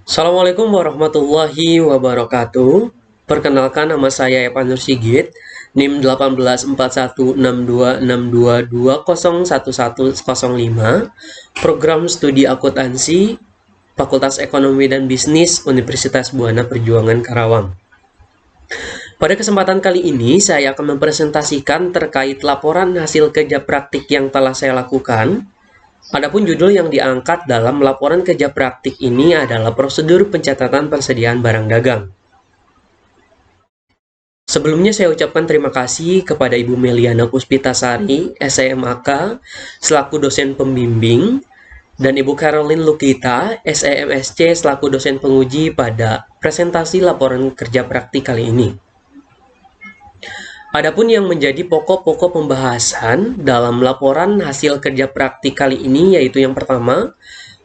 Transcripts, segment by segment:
Assalamualaikum warahmatullahi wabarakatuh. Perkenalkan, nama saya Evan Nur Sigit, NIM 18416262201105, Program Studi Akuntansi, Fakultas Ekonomi dan Bisnis, Universitas Buana Perjuangan Karawang. Pada kesempatan kali ini, saya akan mempresentasikan terkait laporan hasil kerja praktik yang telah saya lakukan. Adapun judul yang diangkat dalam laporan kerja praktik ini adalah prosedur pencatatan persediaan barang dagang. Sebelumnya saya ucapkan terima kasih kepada Ibu Meliana Puspitasari, SEMAK, selaku dosen pembimbing, dan Ibu Caroline Lukita, SEMSC, selaku dosen penguji pada presentasi laporan kerja praktik kali ini. Adapun yang menjadi pokok-pokok pembahasan dalam laporan hasil kerja praktik kali ini yaitu yang pertama,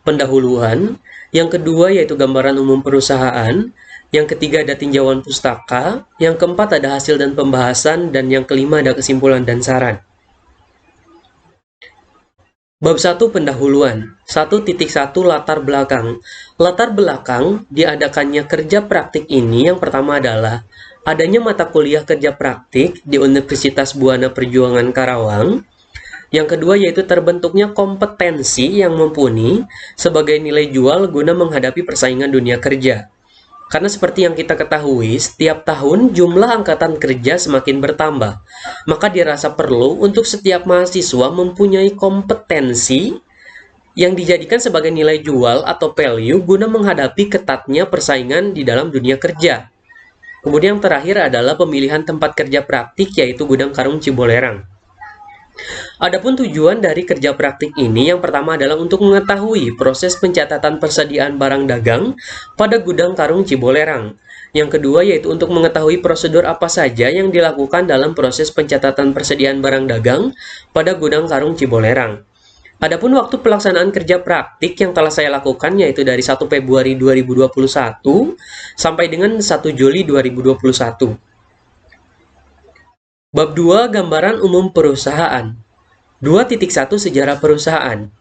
pendahuluan, yang kedua yaitu gambaran umum perusahaan, yang ketiga ada tinjauan pustaka, yang keempat ada hasil dan pembahasan, dan yang kelima ada kesimpulan dan saran. Bab 1 pendahuluan. 1.1 latar belakang. Latar belakang diadakannya kerja praktik ini yang pertama adalah adanya mata kuliah kerja praktik di Universitas Buana Perjuangan Karawang. Yang kedua yaitu terbentuknya kompetensi yang mumpuni sebagai nilai jual guna menghadapi persaingan dunia kerja. Karena seperti yang kita ketahui, setiap tahun jumlah angkatan kerja semakin bertambah. Maka dirasa perlu untuk setiap mahasiswa mempunyai kompetensi yang dijadikan sebagai nilai jual atau value guna menghadapi ketatnya persaingan di dalam dunia kerja. Kemudian yang terakhir adalah pemilihan tempat kerja praktik yaitu Gudang Karung Cibolerang. Adapun tujuan dari kerja praktik ini yang pertama adalah untuk mengetahui proses pencatatan persediaan barang dagang pada Gudang Karung Cibolerang. Yang kedua yaitu untuk mengetahui prosedur apa saja yang dilakukan dalam proses pencatatan persediaan barang dagang pada Gudang Karung Cibolerang. Adapun waktu pelaksanaan kerja praktik yang telah saya lakukan yaitu dari 1 Februari 2021 sampai dengan 1 Juli 2021. Bab 2 gambaran umum perusahaan. 2.1 sejarah perusahaan.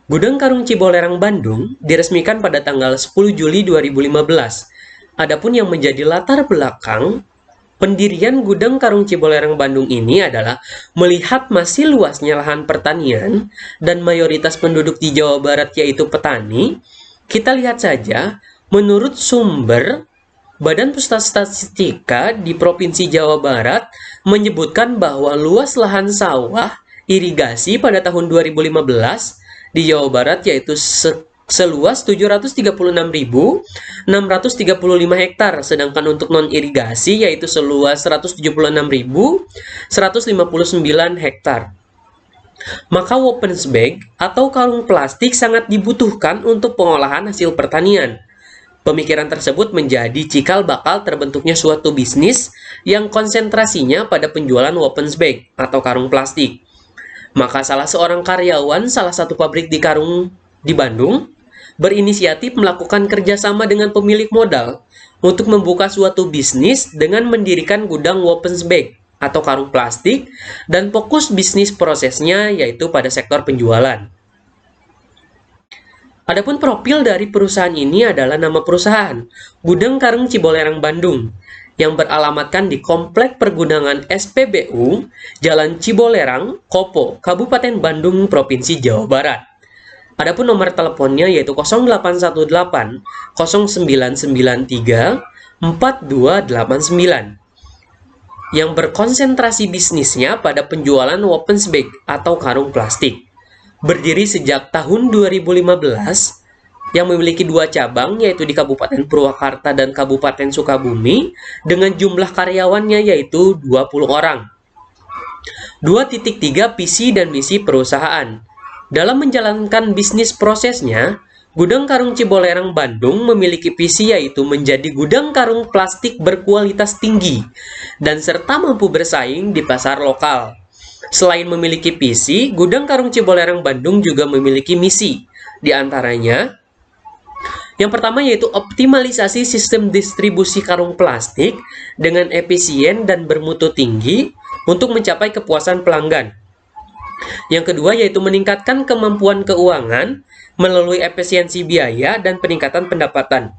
Gudang Karung Cibolerang Bandung diresmikan pada tanggal 10 Juli 2015. Adapun yang menjadi latar belakang pendirian Gudang Karung Cibolerang Bandung ini adalah melihat masih luasnya lahan pertanian dan mayoritas penduduk di Jawa Barat yaitu petani. Kita lihat saja, menurut sumber Badan Pusat Statistika di Provinsi Jawa Barat menyebutkan bahwa luas lahan sawah irigasi pada tahun 2015 di Jawa Barat yaitu seluas 736.635 hektar, sedangkan untuk non-irigasi yaitu seluas 176.159 hektar. Maka Wopens bag atau karung plastik sangat dibutuhkan untuk pengolahan hasil pertanian. Pemikiran tersebut menjadi cikal bakal terbentuknya suatu bisnis yang konsentrasinya pada penjualan Wopens bag atau karung plastik. Maka salah seorang karyawan salah satu pabrik di Bandung berinisiatif melakukan kerjasama dengan pemilik modal untuk membuka suatu bisnis dengan mendirikan gudang Wopens bag atau karung plastik dan fokus bisnis prosesnya yaitu pada sektor penjualan. Adapun profil dari perusahaan ini adalah nama perusahaan Gudang Karung Cibolerang Bandung yang beralamatkan di Komplek Pergudangan SPBU Jalan Cibolerang, Kopo, Kabupaten Bandung, Provinsi Jawa Barat. Adapun nomor teleponnya yaitu 0818 0993 4289 yang berkonsentrasi bisnisnya pada penjualan Wopens bag atau karung plastik. Berdiri sejak tahun 2015 yang memiliki 2 cabang yaitu di Kabupaten Purwakarta dan Kabupaten Sukabumi dengan jumlah karyawannya yaitu 20 orang. 2.3 visi dan misi perusahaan. Dalam menjalankan bisnis prosesnya, Gudang Karung Cibolerang Bandung memiliki visi yaitu menjadi gudang karung plastik berkualitas tinggi dan serta mampu bersaing di pasar lokal. Selain memiliki visi, Gudang Karung Cibolerang Bandung juga memiliki misi. Di antaranya, yang pertama yaitu optimalisasi sistem distribusi karung plastik dengan efisien dan bermutu tinggi untuk mencapai kepuasan pelanggan. Yang kedua yaitu meningkatkan kemampuan keuangan melalui efisiensi biaya dan peningkatan pendapatan.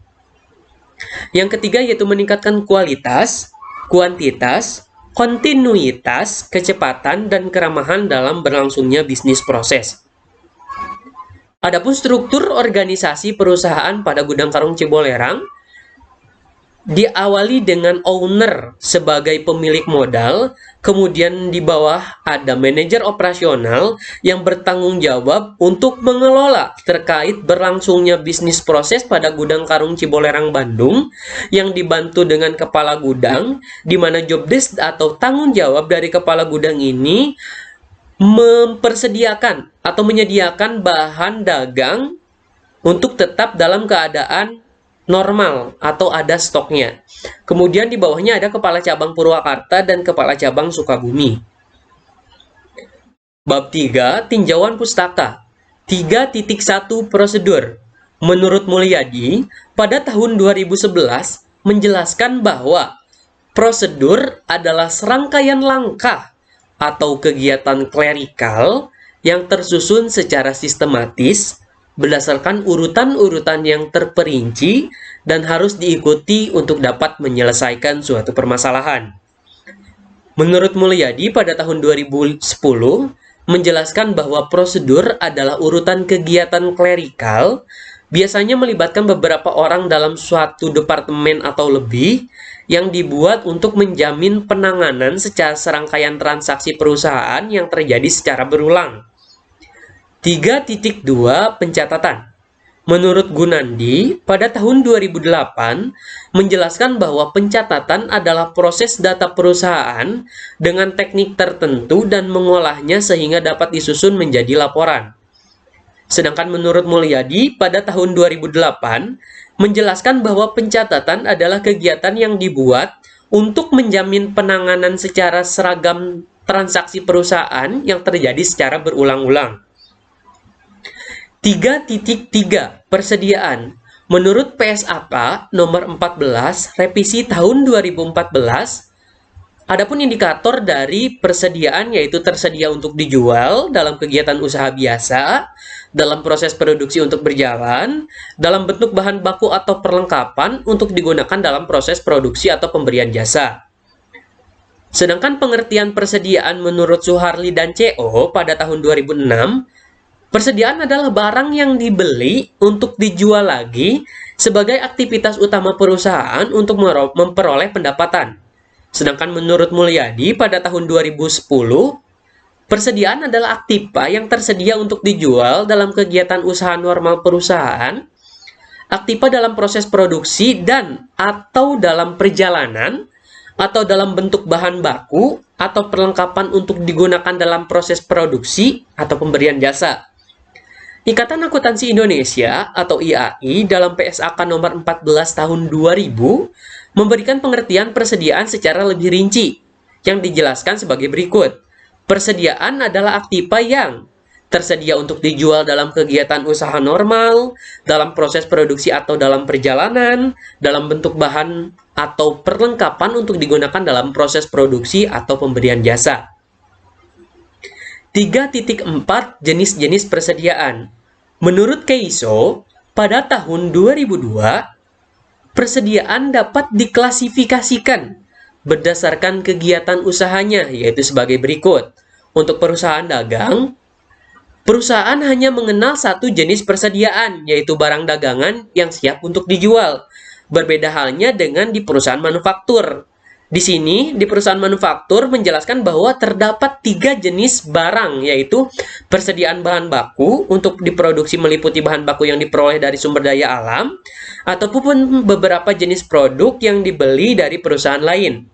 Yang ketiga yaitu meningkatkan kualitas, kuantitas, kontinuitas, kecepatan, dan keramahan dalam berlangsungnya bisnis proses. Adapun struktur organisasi perusahaan pada Gudang Karung Cibolerang diawali dengan owner sebagai pemilik modal, kemudian di bawah ada manajer operasional yang bertanggung jawab untuk mengelola terkait berlangsungnya bisnis proses pada Gudang Karung Cibolerang Bandung, yang dibantu dengan kepala gudang, di mana job desk atau tanggung jawab dari kepala gudang ini mempersediakan atau menyediakan bahan dagang untuk tetap dalam keadaan normal atau ada stoknya. Kemudian di bawahnya ada kepala cabang Purwakarta dan kepala cabang Sukabumi. Bab 3, tinjauan pustaka. 3.1 prosedur. Menurut Mulyadi, pada tahun 2011 menjelaskan bahwa prosedur adalah serangkaian langkah atau kegiatan klerikal yang tersusun secara sistematis berdasarkan urutan-urutan yang terperinci dan harus diikuti untuk dapat menyelesaikan suatu permasalahan. Menurut Mulyadi pada tahun 2010 menjelaskan bahwa prosedur adalah urutan kegiatan klerikal, biasanya melibatkan beberapa orang dalam suatu departemen atau lebih, yang dibuat untuk menjamin penanganan secara serangkaian transaksi perusahaan yang terjadi secara berulang. 3.2 Pencatatan. Menurut Gunandi, pada tahun 2008 menjelaskan bahwa pencatatan adalah proses data perusahaan dengan teknik tertentu dan mengolahnya sehingga dapat disusun menjadi laporan. Sedangkan menurut Mulyadi, pada tahun 2008 menjelaskan bahwa pencatatan adalah kegiatan yang dibuat untuk menjamin penanganan secara seragam transaksi perusahaan yang terjadi secara berulang-ulang. 3.3 Persediaan. Menurut PSAK nomor 14 revisi tahun 2014, adapun indikator dari persediaan yaitu tersedia untuk dijual dalam kegiatan usaha biasa, dalam proses produksi untuk berjalan, dalam bentuk bahan baku atau perlengkapan untuk digunakan dalam proses produksi atau pemberian jasa. Sedangkan pengertian persediaan menurut Suharli dan CO pada tahun 2006, persediaan adalah barang yang dibeli untuk dijual lagi sebagai aktivitas utama perusahaan untuk memperoleh pendapatan. Sedangkan menurut Mulyadi pada tahun 2010, persediaan adalah aktiva yang tersedia untuk dijual dalam kegiatan usaha normal perusahaan, aktiva dalam proses produksi dan atau dalam perjalanan, atau dalam bentuk bahan baku atau perlengkapan untuk digunakan dalam proses produksi atau pemberian jasa. Ikatan Akuntansi Indonesia atau IAI dalam PSAK nomor 14 tahun 2000 memberikan pengertian persediaan secara lebih rinci yang dijelaskan sebagai berikut. Persediaan adalah aktiva yang tersedia untuk dijual dalam kegiatan usaha normal, dalam proses produksi atau dalam perjalanan, dalam bentuk bahan atau perlengkapan untuk digunakan dalam proses produksi atau pemberian jasa. 3.4 Jenis-jenis persediaan. Menurut Keiso, pada tahun 2002, persediaan dapat diklasifikasikan berdasarkan kegiatan usahanya, yaitu sebagai berikut. Untuk perusahaan dagang, perusahaan hanya mengenal satu jenis persediaan, yaitu barang dagangan yang siap untuk dijual. Berbeda halnya dengan di perusahaan manufaktur. Di sini, di perusahaan manufaktur menjelaskan bahwa terdapat 3 jenis barang, yaitu persediaan bahan baku untuk diproduksi meliputi bahan baku yang diperoleh dari sumber daya alam, ataupun beberapa jenis produk yang dibeli dari perusahaan lain.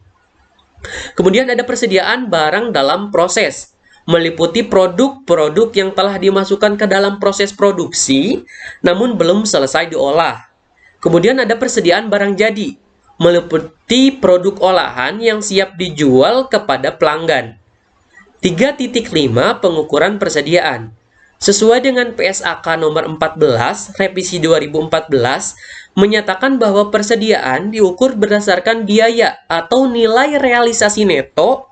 Kemudian ada persediaan barang dalam proses, meliputi produk-produk yang telah dimasukkan ke dalam proses produksi, namun belum selesai diolah. Kemudian ada persediaan barang jadi, meliputi produk olahan yang siap dijual kepada pelanggan. 3.5 Pengukuran persediaan. Sesuai dengan PSAK nomor 14 revisi 2014 menyatakan bahwa persediaan diukur berdasarkan biaya atau nilai realisasi neto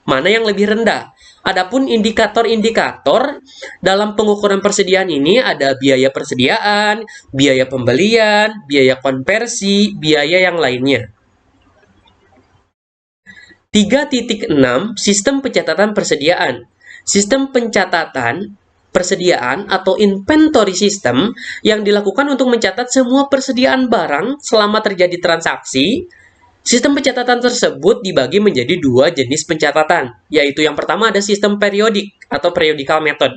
mana yang lebih rendah Adapun indikator-indikator dalam pengukuran persediaan ini ada biaya persediaan, biaya pembelian, biaya konversi, biaya yang lainnya. 3.6 Sistem pencatatan persediaan. Sistem pencatatan persediaan atau inventory system yang dilakukan untuk mencatat semua persediaan barang selama terjadi transaksi. Sistem pencatatan tersebut dibagi menjadi dua jenis pencatatan, yaitu yang pertama ada sistem periodik atau periodical method.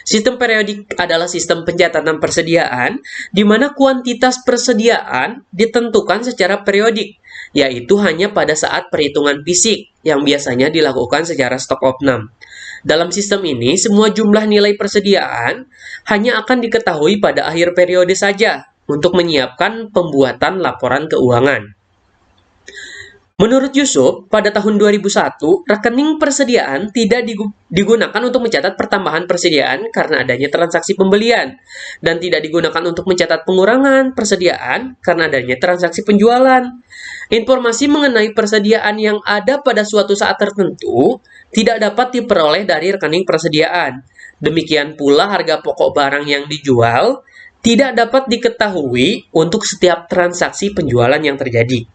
Sistem periodik adalah sistem pencatatan persediaan di mana kuantitas persediaan ditentukan secara periodik, yaitu hanya pada saat perhitungan fisik yang biasanya dilakukan secara stock of name. Dalam sistem ini, semua jumlah nilai persediaan hanya akan diketahui pada akhir periode saja untuk menyiapkan pembuatan laporan keuangan. Menurut Yusuf, pada tahun 2001, rekening persediaan tidak digunakan untuk mencatat pertambahan persediaan karena adanya transaksi pembelian, dan tidak digunakan untuk mencatat pengurangan persediaan karena adanya transaksi penjualan. Informasi mengenai persediaan yang ada pada suatu saat tertentu tidak dapat diperoleh dari rekening persediaan. Demikian pula harga pokok barang yang dijual tidak dapat diketahui untuk setiap transaksi penjualan yang terjadi.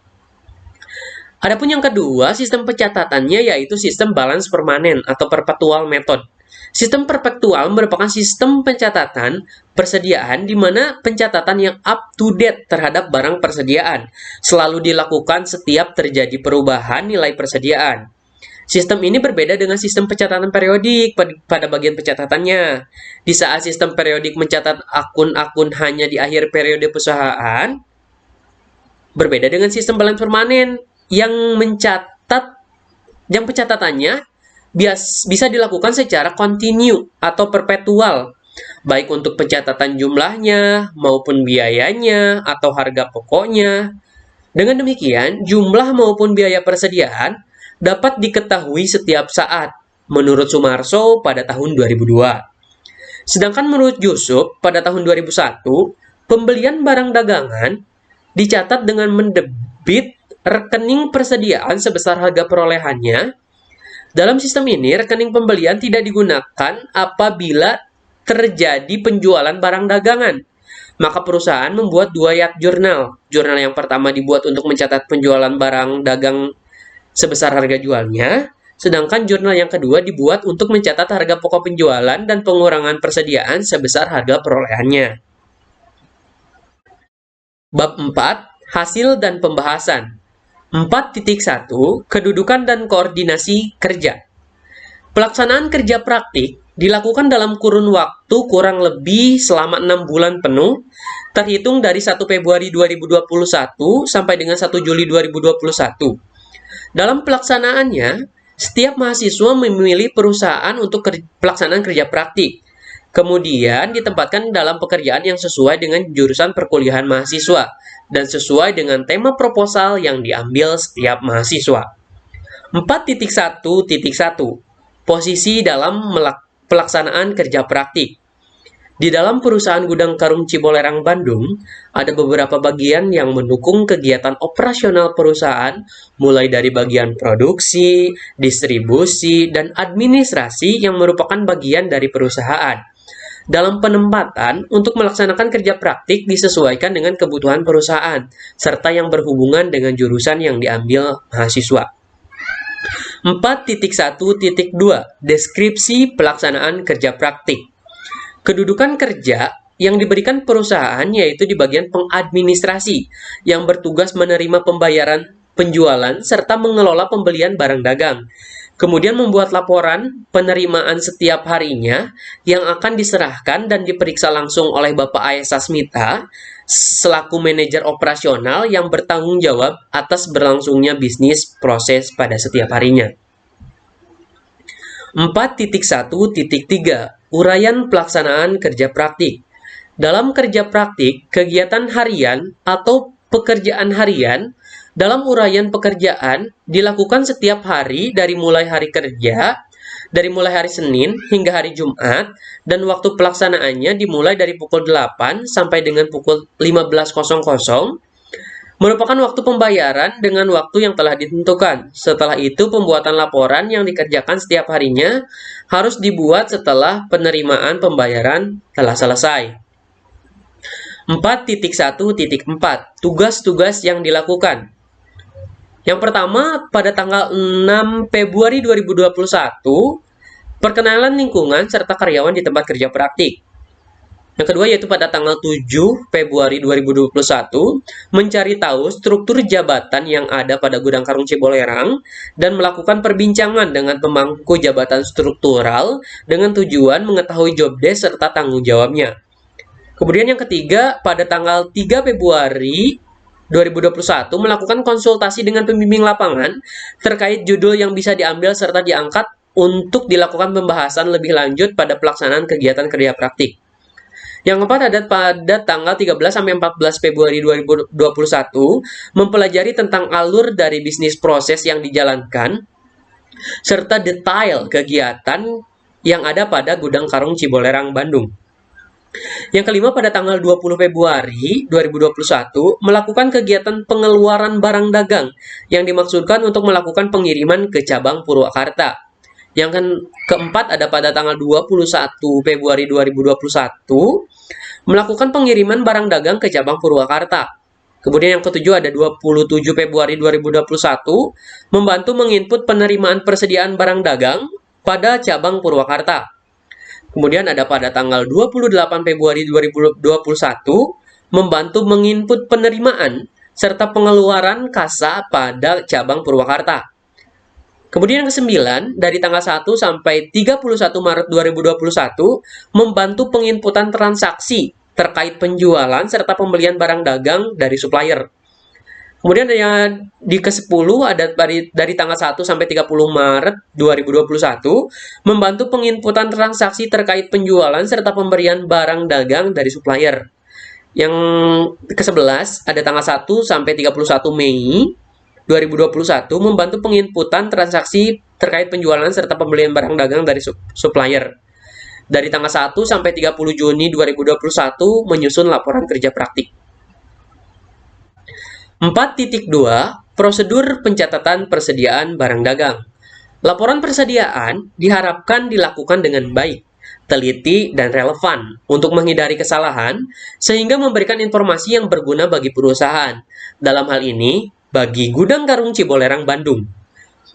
Adapun yang kedua, sistem pencatatannya yaitu sistem balance permanen atau perpetual method. Sistem perpetual merupakan sistem pencatatan persediaan di mana pencatatan yang up to date terhadap barang persediaan selalu dilakukan setiap terjadi perubahan nilai persediaan. Sistem ini berbeda dengan sistem pencatatan periodik pada bagian pencatatannya. Di saat sistem periodik mencatat akun-akun hanya di akhir periode perusahaan, berbeda dengan sistem balance permanen yang pencatatannya bisa dilakukan secara kontinu atau perpetual, baik untuk pencatatan jumlahnya maupun biayanya atau harga pokoknya. Dengan demikian, jumlah maupun biaya persediaan dapat diketahui setiap saat, menurut Sumarso pada tahun 2002. Sedangkan menurut Yusuf pada tahun 2001, pembelian barang dagangan dicatat dengan mendebit rekening persediaan sebesar harga perolehannya. Dalam sistem ini, rekening pembelian tidak digunakan apabila terjadi penjualan barang dagangan. Maka perusahaan membuat dua yard journal. Jurnal yang pertama dibuat untuk mencatat penjualan barang dagang sebesar harga jualnya, sedangkan jurnal yang kedua dibuat untuk mencatat harga pokok penjualan dan pengurangan persediaan sebesar harga perolehannya. Bab 4. Hasil dan pembahasan. 4.1 Kedudukan dan koordinasi kerja. Pelaksanaan kerja praktik dilakukan dalam kurun waktu kurang lebih selama 6 bulan penuh, terhitung dari 1 Februari 2021 sampai dengan 1 Juli 2021. Dalam pelaksanaannya, setiap mahasiswa memilih perusahaan untuk pelaksanaan kerja praktik, kemudian ditempatkan dalam pekerjaan yang sesuai dengan jurusan perkuliahan mahasiswa dan sesuai dengan tema proposal yang diambil setiap mahasiswa. 4.1.1 Posisi dalam pelaksanaan kerja praktik. Di dalam perusahaan gudang karung Cibolerang, Bandung, ada beberapa bagian yang mendukung kegiatan operasional perusahaan, mulai dari bagian produksi, distribusi, dan administrasi yang merupakan bagian dari perusahaan. Dalam penempatan, untuk melaksanakan kerja praktik disesuaikan dengan kebutuhan perusahaan, serta yang berhubungan dengan jurusan yang diambil mahasiswa. 4.1.2 Deskripsi pelaksanaan kerja praktik. Kedudukan kerja yang diberikan perusahaan yaitu di bagian pengadministrasi, yang bertugas menerima pembayaran penjualan serta mengelola pembelian barang dagang. Kemudian membuat laporan penerimaan setiap harinya yang akan diserahkan dan diperiksa langsung oleh Bapak A.S. Sasmita selaku manajer operasional yang bertanggung jawab atas berlangsungnya bisnis proses pada setiap harinya. 4.1.3 Uraian pelaksanaan kerja praktik. Dalam kerja praktik, kegiatan harian atau pekerjaan harian dalam uraian pekerjaan dilakukan setiap hari dari mulai hari Senin hingga hari Jumat, dan waktu pelaksanaannya dimulai dari pukul 8 sampai dengan pukul 15.00 merupakan waktu pembayaran dengan waktu yang telah ditentukan. Setelah itu, pembuatan laporan yang dikerjakan setiap harinya harus dibuat setelah penerimaan pembayaran telah selesai. 4.1.4 Tugas-tugas yang dilakukan. Yang pertama, pada tanggal 6 Februari 2021, perkenalan lingkungan serta karyawan di tempat kerja praktik. Yang kedua yaitu pada tanggal 7 Februari 2021, mencari tahu struktur jabatan yang ada pada Gudang Karung Cibolerang dan melakukan perbincangan dengan pemangku jabatan struktural dengan tujuan mengetahui job desk serta tanggung jawabnya. Kemudian yang ketiga, pada tanggal 3 Februari 2021 melakukan konsultasi dengan pembimbing lapangan terkait judul yang bisa diambil serta diangkat untuk dilakukan pembahasan lebih lanjut pada pelaksanaan kegiatan kerja praktik. Yang keempat ada pada tanggal 13 sampai 14 Februari 2021 mempelajari tentang alur dari bisnis proses yang dijalankan serta detail kegiatan yang ada pada Gudang Karung Cibolerang, Bandung. Yang kelima, pada tanggal 20 Februari 2021 melakukan kegiatan pengeluaran barang dagang yang dimaksudkan untuk melakukan pengiriman ke cabang Purwakarta. Yang keempat ada pada tanggal 21 Februari 2021 melakukan pengiriman barang dagang ke cabang Purwakarta. Kemudian yang ketujuh ada 27 Februari 2021 membantu menginput penerimaan persediaan barang dagang pada cabang Purwakarta. Kemudian ada pada tanggal 28 Februari 2021 membantu menginput penerimaan serta pengeluaran kasa pada cabang Purwakarta. Kemudian yang ke-9, dari tanggal 1 sampai 31 Maret 2021 membantu penginputan transaksi terkait penjualan serta pembelian barang dagang dari supplier. Kemudian yang di ke-10 ada dari tanggal 1 sampai 30 Maret 2021 membantu penginputan transaksi terkait penjualan serta pemberian barang dagang dari supplier. Yang ke-11 ada tanggal 1 sampai 31 Mei 2021 membantu penginputan transaksi terkait penjualan serta pembelian barang dagang dari supplier. Dari tanggal 1 sampai 30 Juni 2021 menyusun laporan kerja praktik. 4.2 Prosedur pencatatan persediaan barang dagang. Laporan persediaan diharapkan dilakukan dengan baik, teliti, dan relevan untuk menghindari kesalahan sehingga memberikan informasi yang berguna bagi perusahaan. Dalam hal ini, bagi Gudang Karung Cibolerang, Bandung.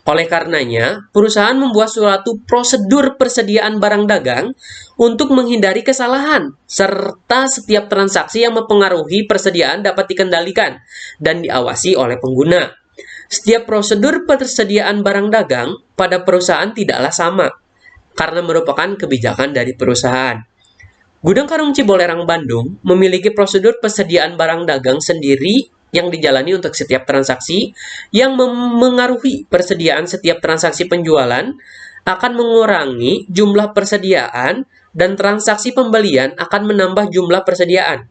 Oleh karenanya, perusahaan membuat suatu prosedur persediaan barang dagang untuk menghindari kesalahan, serta setiap transaksi yang mempengaruhi persediaan dapat dikendalikan dan diawasi oleh pengguna. Setiap prosedur persediaan barang dagang pada perusahaan tidaklah sama, karena merupakan kebijakan dari perusahaan. Gudang Karung Cibolerang, Bandung memiliki prosedur persediaan barang dagang sendiri yang dijalani untuk setiap transaksi yang mengaruhi persediaan setiap transaksi penjualan akan mengurangi jumlah persediaan dan transaksi pembelian akan menambah jumlah persediaan.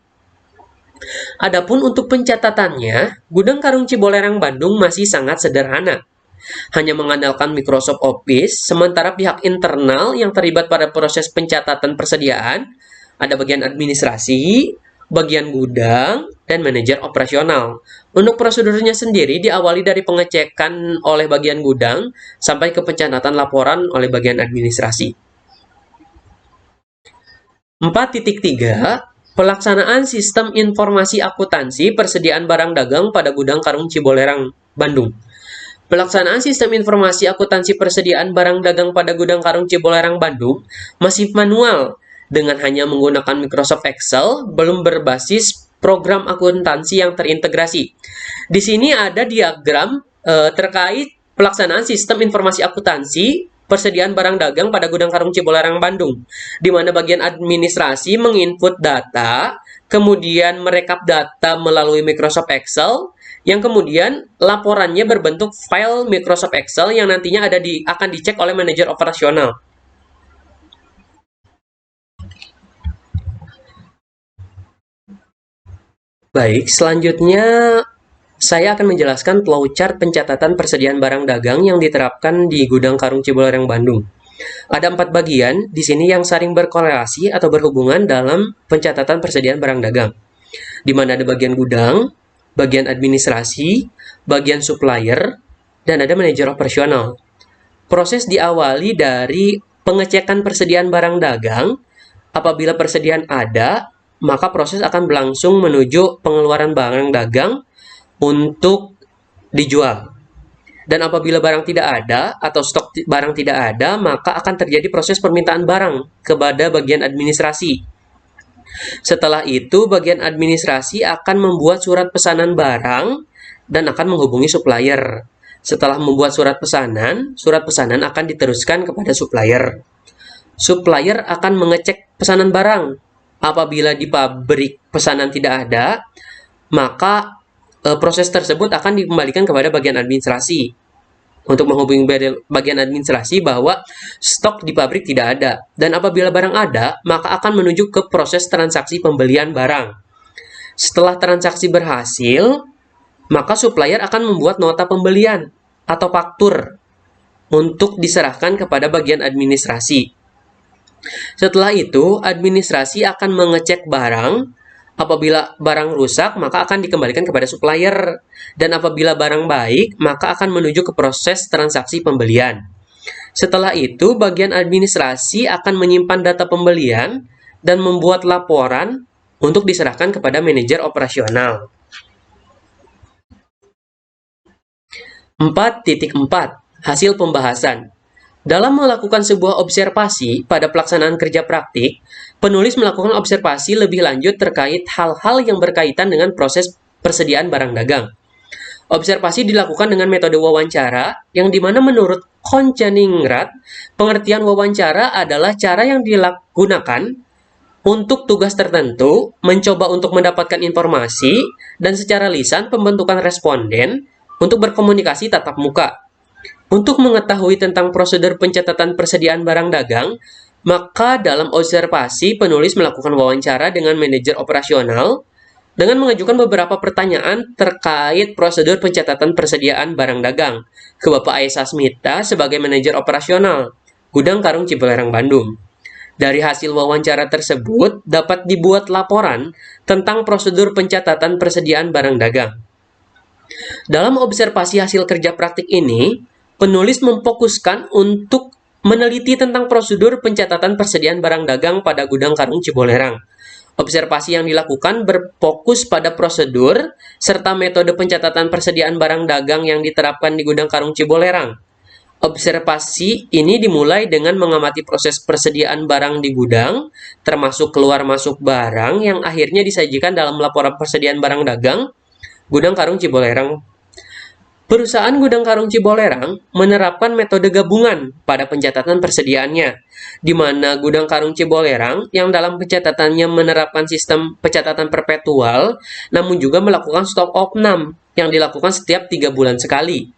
Adapun untuk pencatatannya, Gudang Karung Cibolerang, Bandung masih sangat sederhana. Hanya mengandalkan Microsoft Office, sementara pihak internal yang terlibat pada proses pencatatan persediaan ada bagian administrasi, bagian gudang, dan manajer operasional. Untuk prosedurnya sendiri diawali dari pengecekan oleh bagian gudang sampai ke pencatatan laporan oleh bagian administrasi. 4.3 Pelaksanaan sistem informasi akuntansi persediaan barang dagang pada Gudang Karung Cibolerang, Bandung. Pelaksanaan sistem informasi akuntansi persediaan barang dagang pada Gudang Karung Cibolerang, Bandung masih manual dengan hanya menggunakan Microsoft Excel, belum berbasis program akuntansi yang terintegrasi. Di sini ada diagram terkait pelaksanaan sistem informasi akuntansi persediaan barang dagang pada Gudang Karung Cibolerang, Bandung, di mana bagian administrasi menginput data, kemudian merekap data melalui Microsoft Excel, yang kemudian laporannya berbentuk file Microsoft Excel yang nantinya akan dicek oleh manajer operasional. Baik, selanjutnya saya akan menjelaskan flowchart pencatatan persediaan barang dagang yang diterapkan di Gudang Karung Cibolerang, Bandung. Ada 4 bagian di sini yang saling berkorelasi atau berhubungan dalam pencatatan persediaan barang dagang, di mana ada bagian gudang, bagian administrasi, bagian supplier, dan ada manajer operasional. Proses diawali dari pengecekan persediaan barang dagang. Apabila persediaan ada, maka proses akan berlangsung menuju pengeluaran barang dagang untuk dijual. Dan apabila barang tidak ada atau stok barang tidak ada, maka akan terjadi proses permintaan barang kepada bagian administrasi. Setelah itu, bagian administrasi akan membuat surat pesanan barang dan akan menghubungi supplier. Setelah membuat surat pesanan akan diteruskan kepada supplier. Supplier akan mengecek pesanan barang. Apabila di pabrik pesanan tidak ada, maka proses tersebut akan dikembalikan kepada bagian administrasi untuk menghubungi bagian administrasi bahwa stok di pabrik tidak ada. Dan apabila barang ada, maka akan menuju ke proses transaksi pembelian barang. Setelah transaksi berhasil, maka supplier akan membuat nota pembelian atau faktur untuk diserahkan kepada bagian administrasi. Setelah itu, administrasi akan mengecek barang. Apabila barang rusak, maka akan dikembalikan kepada supplier. Dan apabila barang baik, maka akan menuju ke proses transaksi pembelian. Setelah itu, bagian administrasi akan menyimpan data pembelian dan membuat laporan untuk diserahkan kepada manajer operasional. 4.4. Hasil pembahasan. Dalam melakukan sebuah observasi pada pelaksanaan kerja praktik, penulis melakukan observasi lebih lanjut terkait hal-hal yang berkaitan dengan proses persediaan barang dagang. Observasi dilakukan dengan metode wawancara, yang dimana menurut Konjaningrat, pengertian wawancara adalah cara yang digunakan untuk tugas tertentu, mencoba untuk mendapatkan informasi, dan secara lisan pembentukan responden untuk berkomunikasi tatap muka. Untuk mengetahui tentang prosedur pencatatan persediaan barang dagang, maka dalam observasi penulis melakukan wawancara dengan manajer operasional dengan mengajukan beberapa pertanyaan terkait prosedur pencatatan persediaan barang dagang ke Bapak Aesa Smita sebagai manajer operasional Gudang Karung Cibolerang, Bandung. Dari hasil wawancara tersebut dapat dibuat laporan tentang prosedur pencatatan persediaan barang dagang. Dalam observasi hasil kerja praktik ini, penulis memfokuskan untuk meneliti tentang prosedur pencatatan persediaan barang dagang pada Gudang Karung Cibolerang. Observasi yang dilakukan berfokus pada prosedur serta metode pencatatan persediaan barang dagang yang diterapkan di Gudang Karung Cibolerang. Observasi ini dimulai dengan mengamati proses persediaan barang di gudang, termasuk keluar masuk barang yang akhirnya disajikan dalam laporan persediaan barang dagang Gudang Karung Cibolerang. Perusahaan Gudang Karung Cibolerang menerapkan metode gabungan pada pencatatan persediaannya, di mana Gudang Karung Cibolerang yang dalam pencatatannya menerapkan sistem pencatatan perpetual, namun juga melakukan stop opnam yang dilakukan setiap 3 bulan sekali.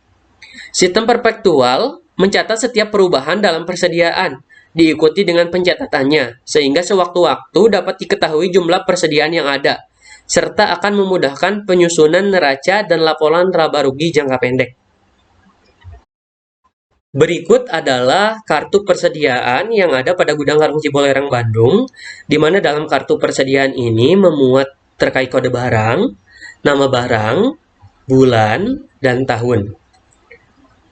Sistem perpetual mencatat setiap perubahan dalam persediaan, diikuti dengan pencatatannya, sehingga sewaktu-waktu dapat diketahui jumlah persediaan yang ada, serta akan memudahkan penyusunan neraca dan laporan laba rugi jangka pendek. Berikut adalah kartu persediaan yang ada pada Gudang Karung Cibolerang, Bandung, di mana dalam kartu persediaan ini memuat terkait kode barang, nama barang, bulan, dan tahun.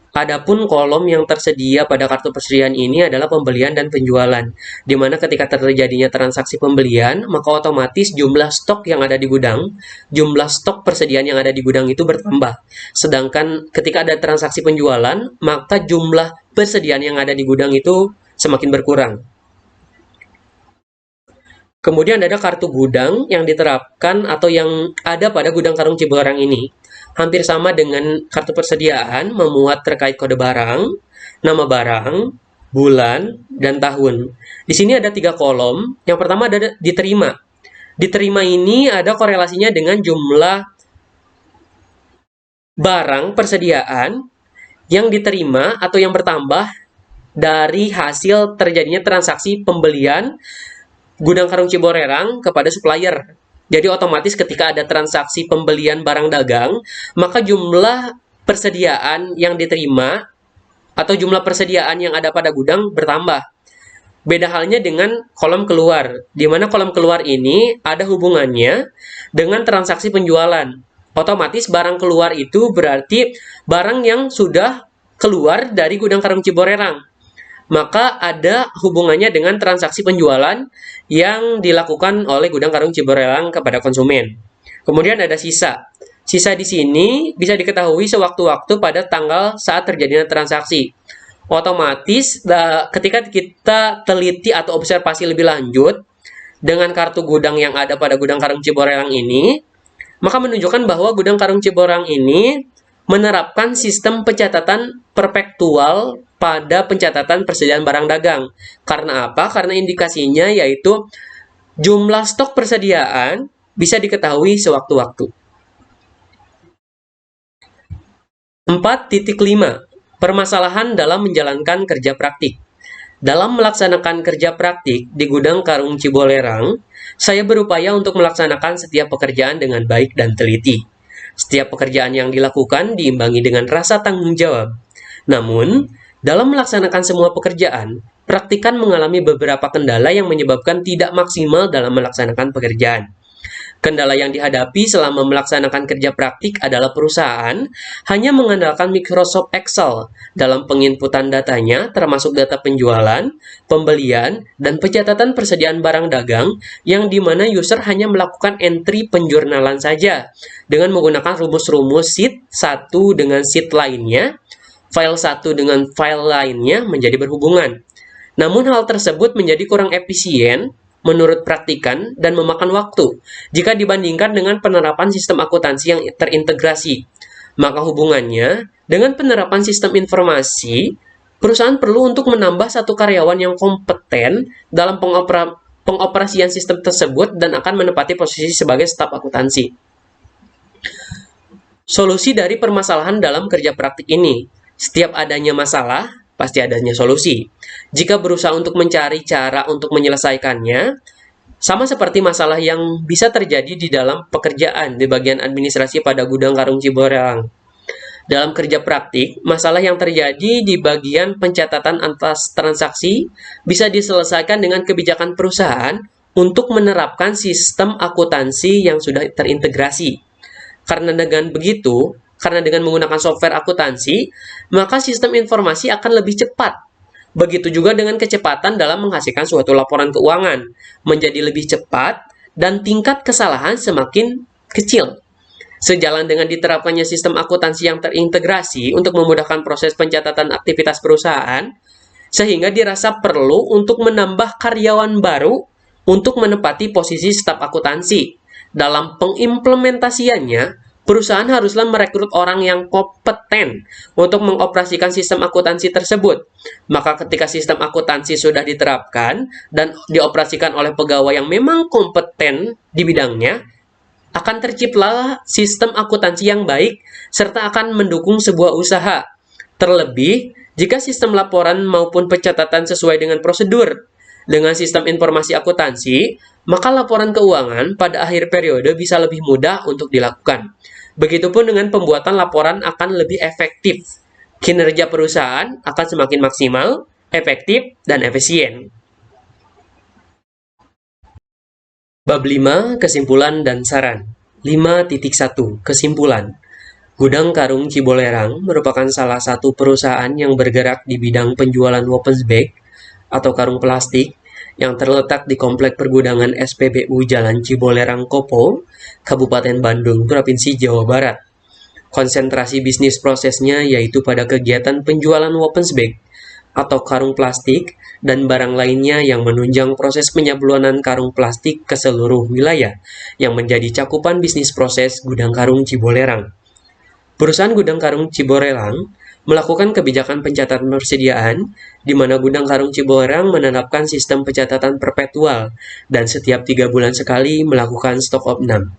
Adapun kolom yang tersedia pada kartu persediaan ini adalah pembelian dan penjualan, di mana ketika terjadinya transaksi pembelian, maka otomatis jumlah stok yang ada di gudang, jumlah stok persediaan yang ada di gudang itu bertambah. Sedangkan ketika ada transaksi penjualan, maka jumlah persediaan yang ada di gudang itu semakin berkurang. Kemudian ada kartu gudang yang diterapkan atau yang ada pada Gudang Karung Cibolerang ini. Hampir sama dengan kartu persediaan, memuat terkait kode barang, nama barang, bulan, dan tahun. Di sini ada 3 kolom. Yang pertama ada diterima. Diterima ini ada korelasinya dengan jumlah barang persediaan yang diterima atau yang bertambah dari hasil terjadinya transaksi pembelian Gudang Karung Cibolerang kepada supplier. Jadi otomatis ketika ada transaksi pembelian barang dagang, maka jumlah persediaan yang diterima atau jumlah persediaan yang ada pada gudang bertambah. Beda halnya dengan kolom keluar, di mana kolom keluar ini ada hubungannya dengan transaksi penjualan. Otomatis barang keluar itu berarti barang yang sudah keluar dari gudang karung Ciborerang. Maka ada hubungannya dengan transaksi penjualan yang dilakukan oleh gudang karung Ciborerang kepada konsumen. Kemudian ada sisa. Sisa di sini bisa diketahui sewaktu-waktu pada tanggal saat terjadinya transaksi. Otomatis ketika kita teliti atau observasi lebih lanjut dengan kartu gudang yang ada pada gudang karung Ciborerang ini, maka menunjukkan bahwa gudang karung Ciborerang ini menerapkan sistem pencatatan perpektual pada pencatatan persediaan barang dagang. Karena apa? Karena indikasinya yaitu jumlah stok persediaan bisa diketahui sewaktu-waktu. 4.5. Permasalahan dalam menjalankan kerja praktik. Dalam melaksanakan kerja praktik di gudang karung Cibolerang, saya berupaya untuk melaksanakan setiap pekerjaan dengan baik dan teliti. Setiap pekerjaan yang dilakukan diimbangi dengan rasa tanggung jawab. Namun, dalam melaksanakan semua pekerjaan, praktikan mengalami beberapa kendala yang menyebabkan tidak maksimal dalam melaksanakan pekerjaan. Kendala yang dihadapi selama melaksanakan kerja praktik adalah perusahaan hanya mengandalkan Microsoft Excel dalam penginputan datanya, termasuk data penjualan, pembelian, dan pencatatan persediaan barang dagang, yang dimana user hanya melakukan entry penjurnalan saja dengan menggunakan rumus-rumus sheet satu dengan sheet lainnya, file satu dengan file lainnya menjadi berhubungan. Namun hal tersebut menjadi kurang efisien menurut praktikan dan memakan waktu jika dibandingkan dengan penerapan sistem akuntansi yang terintegrasi. Maka hubungannya dengan penerapan sistem informasi, perusahaan perlu untuk menambah satu karyawan yang kompeten dalam pengoperasian sistem tersebut dan akan menempati posisi sebagai staf akuntansi. Solusi dari permasalahan dalam kerja praktik ini. Setiap adanya masalah, pasti adanya solusi. Jika berusaha untuk mencari cara untuk menyelesaikannya, sama seperti masalah yang bisa terjadi di dalam pekerjaan di bagian administrasi pada gudang karung Ciborerang. Dalam kerja praktik, masalah yang terjadi di bagian pencatatan atas transaksi bisa diselesaikan dengan kebijakan perusahaan untuk menerapkan sistem akuntansi yang sudah terintegrasi. Karena dengan menggunakan software akuntansi, maka sistem informasi akan lebih cepat. Begitu juga dengan kecepatan dalam menghasilkan suatu laporan keuangan, menjadi lebih cepat dan tingkat kesalahan semakin kecil. Sejalan dengan diterapkannya sistem akuntansi yang terintegrasi untuk memudahkan proses pencatatan aktivitas perusahaan, sehingga dirasa perlu untuk menambah karyawan baru untuk menempati posisi staf akuntansi. Dalam pengimplementasiannya, perusahaan haruslah merekrut orang yang kompeten untuk mengoperasikan sistem akuntansi tersebut. Maka ketika sistem akuntansi sudah diterapkan dan dioperasikan oleh pegawai yang memang kompeten di bidangnya, akan terciptalah sistem akuntansi yang baik serta akan mendukung sebuah usaha. Terlebih, jika sistem laporan maupun pencatatan sesuai dengan prosedur. Dengan sistem informasi akuntansi, maka laporan keuangan pada akhir periode bisa lebih mudah untuk dilakukan. Begitupun dengan pembuatan laporan akan lebih efektif. Kinerja perusahaan akan semakin maksimal, efektif, dan efisien. Bab 5, kesimpulan dan saran. 5.1, kesimpulan. Gudang Karung Cibolerang merupakan salah satu perusahaan yang bergerak di bidang penjualan weapons bag atau karung plastik yang terletak di Komplek Pergudangan SPBU Jalan Cibolerang Kopo, Kabupaten Bandung, Provinsi Jawa Barat. Konsentrasi bisnis prosesnya yaitu pada kegiatan penjualan weapons bag atau karung plastik dan barang lainnya yang menunjang proses penyablonan karung plastik ke seluruh wilayah yang menjadi cakupan bisnis proses Gudang Karung Cibolerang. Perusahaan Gudang Karung Cibolerang melakukan kebijakan pencatatan persediaan, di mana Gudang Karung Cibolerang menerapkan sistem pencatatan perpetual dan setiap 3 bulan sekali melakukan stock of none.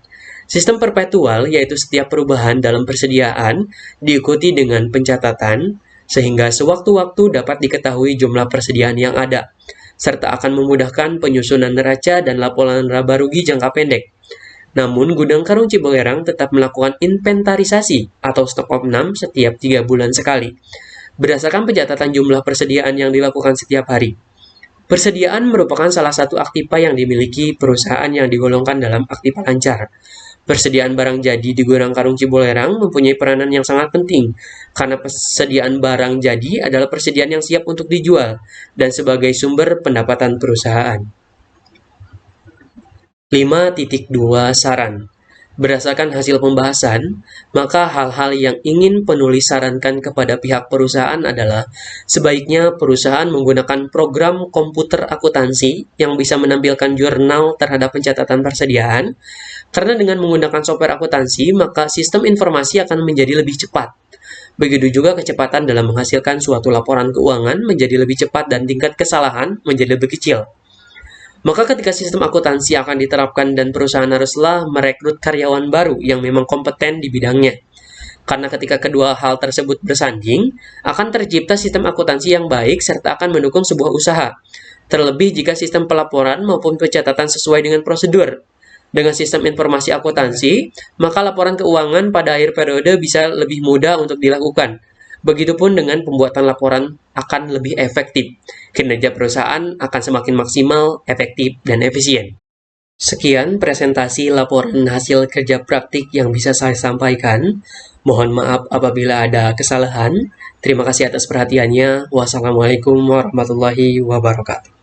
Sistem perpetual yaitu setiap perubahan dalam persediaan diikuti dengan pencatatan, sehingga sewaktu-waktu dapat diketahui jumlah persediaan yang ada, serta akan memudahkan penyusunan neraca dan laporan laba rugi jangka pendek. Namun, Gudang Karung Cibolerang tetap melakukan inventarisasi atau stock of none setiap 3 bulan sekali, berdasarkan pencatatan jumlah persediaan yang dilakukan setiap hari. Persediaan merupakan salah satu aktiva yang dimiliki perusahaan yang digolongkan dalam aktiva lancar. Persediaan barang jadi di Gudang Karung Cibolerang mempunyai peranan yang sangat penting, karena persediaan barang jadi adalah persediaan yang siap untuk dijual dan sebagai sumber pendapatan perusahaan. 5.2 Saran. Berdasarkan hasil pembahasan, maka hal-hal yang ingin penulis sarankan kepada pihak perusahaan adalah sebaiknya perusahaan menggunakan program komputer akuntansi yang bisa menampilkan jurnal terhadap pencatatan persediaan, karena dengan menggunakan software akuntansi, maka sistem informasi akan menjadi lebih cepat. Begitu juga kecepatan dalam menghasilkan suatu laporan keuangan menjadi lebih cepat dan tingkat kesalahan menjadi lebih kecil. Maka ketika sistem akuntansi akan diterapkan dan perusahaan haruslah merekrut karyawan baru yang memang kompeten di bidangnya. Karena ketika kedua hal tersebut bersanding, akan tercipta sistem akuntansi yang baik serta akan mendukung sebuah usaha. Terlebih jika sistem pelaporan maupun pencatatan sesuai dengan prosedur. Dengan sistem informasi akuntansi, maka laporan keuangan pada akhir periode bisa lebih mudah untuk dilakukan. Begitupun dengan pembuatan laporan akan lebih efektif. Kinerja perusahaan akan semakin maksimal, efektif, dan efisien. Sekian presentasi laporan hasil kerja praktik yang bisa saya sampaikan. Mohon maaf apabila ada kesalahan. Terima kasih atas perhatiannya. Wassalamualaikum warahmatullahi wabarakatuh.